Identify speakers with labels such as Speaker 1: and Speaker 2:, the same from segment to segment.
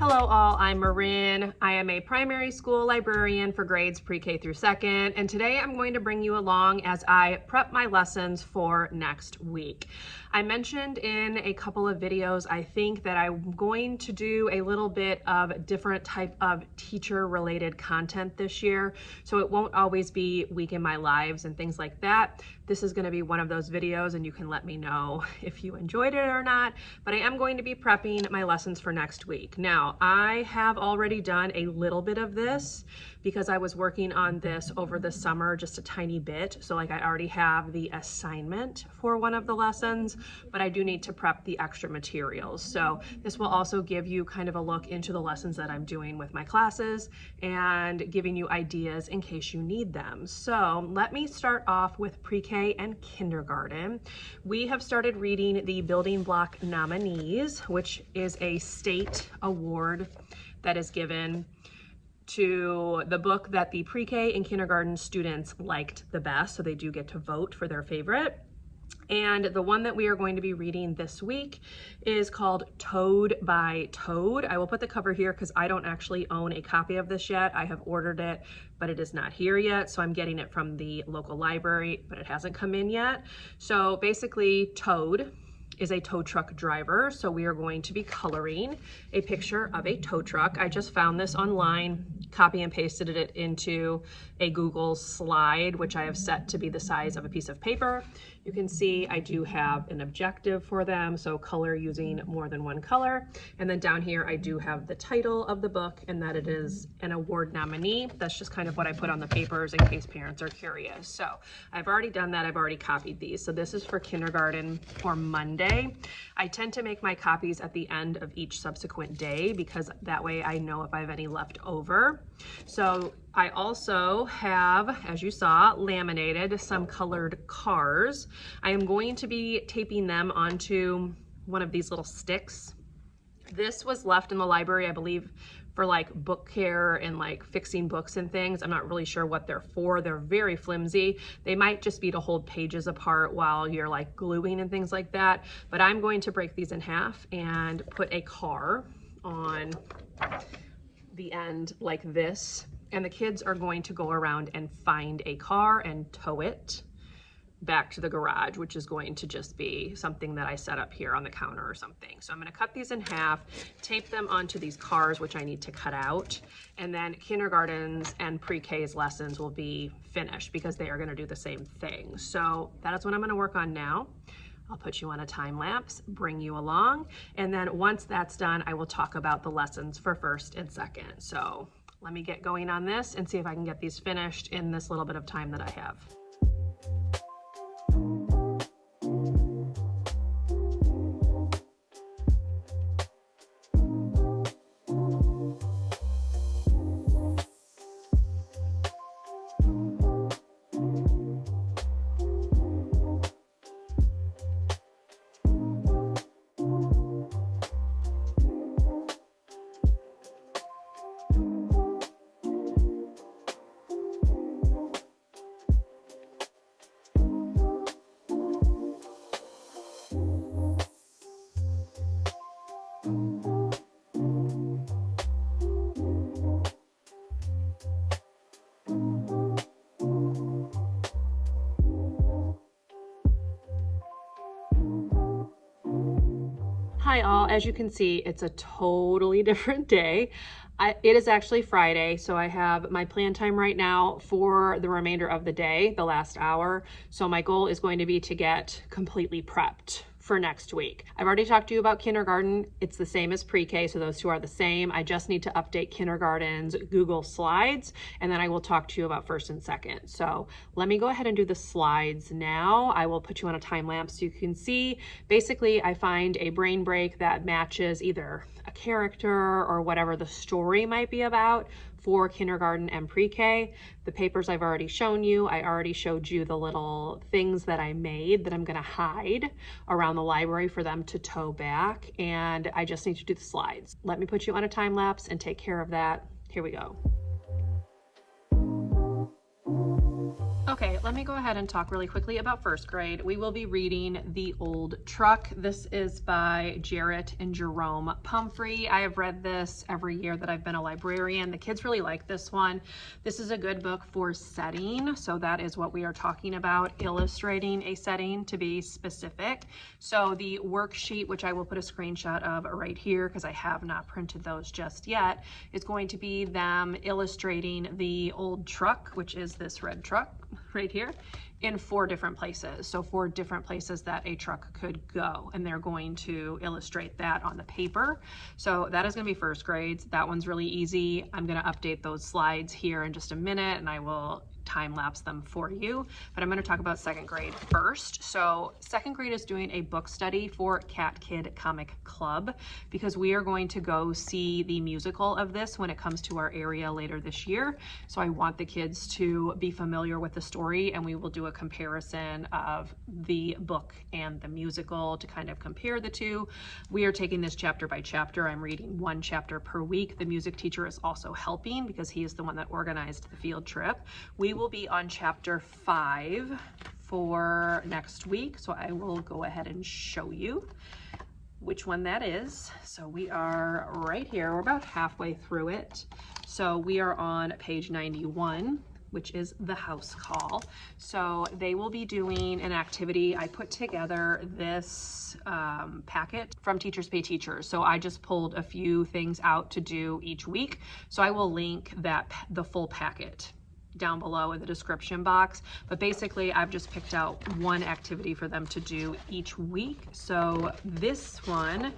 Speaker 1: Hello all, I'm Marin. I am a primary school librarian for grades pre-K through second, and today I'm going to bring you along as I prep my lessons for next week. I mentioned in a couple of videos, I think that I'm going to do a little bit of different type of teacher related content this year. So it won't always be Week in My Lives and things like that. This is going to be one of those videos and you can let me know if you enjoyed it or not, but I am going to be prepping my lessons for next week. Now, I have already done a little bit of this because I was working on this over the summer, just a tiny bit. So like I already have the assignment for one of the lessons, but I do need to prep the extra materials. So this will also give you kind of a look into the lessons that I'm doing with my classes and giving you ideas in case you need them. So let me start off with pre-K and kindergarten. We have started reading the Building Block Nominees, which is a state award that is given to the book that the pre-K and kindergarten students liked the best. So they do get to vote for their favorite. And the one that we are going to be reading this week is called Toad by Toad. I will put the cover here because I don't actually own a copy of this yet. I have ordered it, but it is not here yet. So I'm getting it from the local library, but it hasn't come in yet. So basically Toad is a tow truck driver. So we are going to be coloring a picture of a tow truck. I just found this online, copy and pasted it into a Google slide, which I have set to be the size of a piece of paper. You can see I do have an objective for them, so color using more than one color. And then down here, I do have the title of the book and that it is an award nominee. That's just kind of what I put on the papers in case parents are curious. So I've already done that. I've already copied these. So this is for kindergarten for Monday. I tend to make my copies at the end of each subsequent day because that way I know if I have any left over. So I also have, as you saw, laminated some colored cars. I am going to be taping them onto one of these little sticks. This was left in the library, I believe, for like book care and like fixing books and things. I'm not really sure what they're for. They're very flimsy. They might just be to hold pages apart while you're like gluing and things like that. But I'm going to break these in half and put a car on the end like this. And the kids are going to go around and find a car and tow it back to the garage, which is going to just be something that I set up here on the counter or something. So I'm going to cut these in half, tape them onto these cars, which I need to cut out. And then kindergarten's and pre-K's lessons will be finished because they are going to do the same thing. So that is what I'm going to work on now. I'll put you on a time lapse, bring you along. And then once that's done, I will talk about the lessons for first and second. So let me get going on this and see if I can get these finished in this little bit of time that I have. Hi all, as you can see, it's a totally different day. It is actually Friday, so I have my plan time right now for the remainder of the day, the last hour. So my goal is going to be to get completely prepped for next week. I've already talked to you about kindergarten. It's the same as pre-K, so those two are the same. I just need to update kindergarten's Google Slides, and then I will talk to you about first and second. So let me go ahead and do the slides now. I will put you on a time lapse so you can see. Basically, I find a brain break that matches either a character or whatever the story might be about for kindergarten and pre-K. The papers I've already shown you. I already showed you the little things that I made that I'm gonna hide around the library for them to tow back, and I just need to do the slides. Let me put you on a time lapse and take care of that. Here we go. Okay, let me go ahead and talk really quickly about first grade. We will be reading The Old Truck. This is by Jarrett and Jerome Pumphrey. I have read this every year that I've been a librarian. The kids really like this one. This is a good book for setting. So that is what we are talking about, illustrating a setting to be specific. So the worksheet, which I will put a screenshot of right here because I have not printed those just yet, is going to be them illustrating the old truck, which is this red truck right here, in 4 different places. So 4 different places that a truck could go, and they're going to illustrate that on the paper. So that is going to be first grades. That one's really easy. I'm going to update those slides here in just a minute, and I will time lapse them for you, but I'm going to talk about second grade first. So second grade is doing a book study for Cat Kid Comic Club because we are going to go see the musical of this when it comes to our area later this year. So I want the kids to be familiar with the story, and we will do a comparison of the book and the musical to kind of compare the two. We are taking this chapter by chapter. I'm reading 1 chapter per week. The music teacher is also helping because he is the one that organized the field trip. We will be on chapter 5 for next week, so I will go ahead and show you which one that is. So we are right here. We're about halfway through it. So we are on page 91, which is the house call. So they will be doing an activity. I put together this packet from Teachers Pay Teachers. So I just pulled a few things out to do each week. So I will link the full packet down below in the description box, but basically I've just picked out one activity for them to do each week. So this one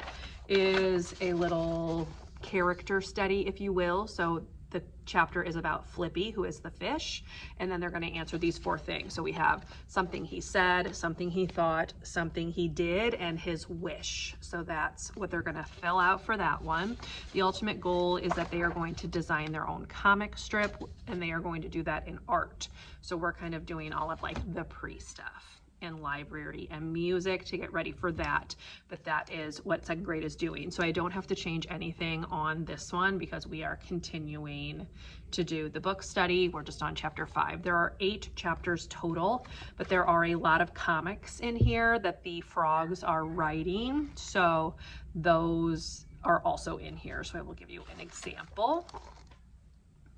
Speaker 1: is a little character study, if you will. So the chapter is about Flippy, who is the fish, and then they're going to answer these 4 things. So we have something he said, something he thought, something he did, and his wish. So that's what they're going to fill out for that one. The ultimate goal is that they are going to design their own comic strip, and they are going to do that in art. So we're kind of doing all of like the pre-stuff and library and music to get ready for that, but that is what second grade is doing. So I don't have to change anything on this one because we are continuing to do the book study. We're just on chapter 5. There are 8 chapters total, but there are a lot of comics in here that the frogs are writing, so those are also in here. So I will give you an example.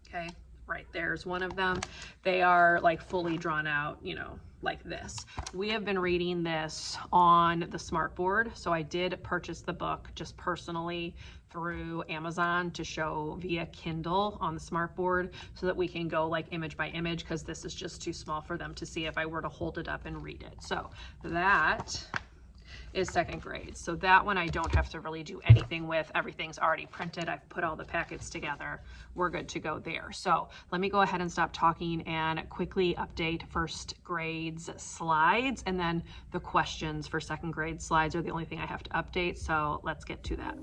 Speaker 1: Okay, right there's one of them. They are like fully drawn out, you know, like this. We have been reading this on the Smartboard. So I did purchase the book just personally through Amazon to show via Kindle on the Smartboard so that we can go like image by image, because this is just too small for them to see if I were to hold it up and read it. So that is second grade. So that one I don't have to really do anything with. Everything's already printed. I've put all the packets together. We're good to go there. So let me go ahead and stop talking and quickly update first grade's slides, and then the questions for second grade slides are the only thing I have to update. So let's get to that.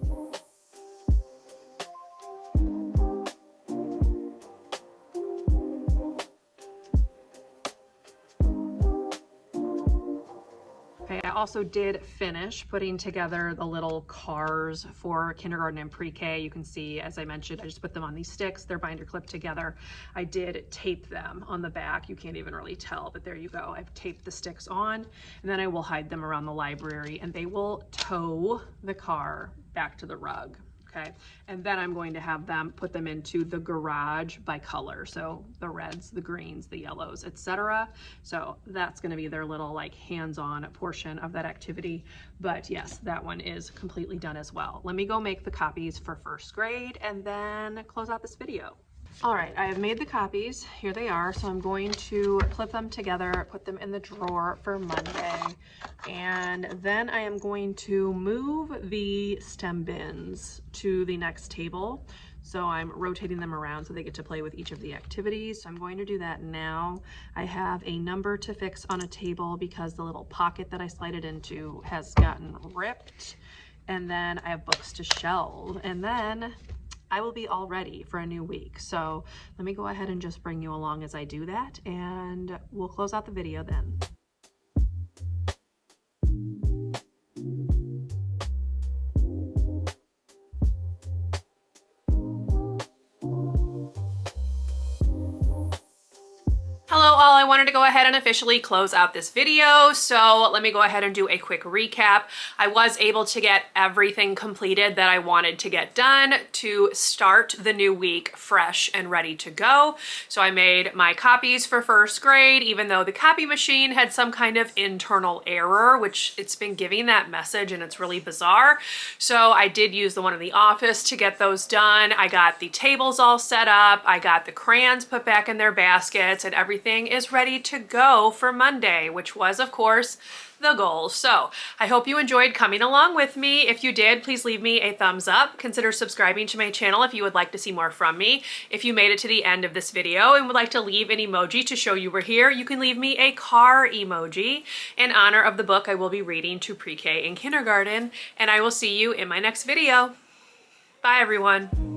Speaker 1: I also did finish putting together the little cars for kindergarten and pre-K. You can see, as I mentioned, I just put them on these sticks. They're binder clipped together. I did tape them on the back. You can't even really tell, but there you go. I've taped the sticks on, and then I will hide them around the library, and they will tow the car back to the rug. Okay, and then I'm going to have them put them into the garage by color. So the reds, the greens, the yellows, etc. So that's going to be their little like hands-on portion of that activity. But yes, that one is completely done as well. Let me go make the copies for first grade and then close out this video. All right, I have made the copies. Here they are. So I'm going to clip them together, put them in the drawer for Monday. And then I am going to move the STEM bins to the next table. So I'm rotating them around so they get to play with each of the activities. So I'm going to do that now. I have a number to fix on a table because the little pocket that I slid it into has gotten ripped. And then I have books to shelve. And then I will be all ready for a new week. So let me go ahead and just bring you along as I do that, and we'll close out the video then. Hello all, I wanted to go ahead and officially close out this video, so let me go ahead and do a quick recap. I was able to get everything completed that I wanted to get done to start the new week fresh and ready to go. So I made my copies for first grade, even though the copy machine had some kind of internal error, which it's been giving that message and it's really bizarre. So I did use the one in the office to get those done. I got the tables all set up, I got the crayons put back in their baskets, and everything is ready to go for Monday, which was, of course, the goal. So I hope you enjoyed coming along with me. If you did, please leave me a thumbs up. Consider subscribing to my channel if you would like to see more from me. If you made it to the end of this video and would like to leave an emoji to show you were here, you can leave me a car emoji in honor of the book I will be reading to pre-K and kindergarten. And I will see you in my next video. Bye, everyone.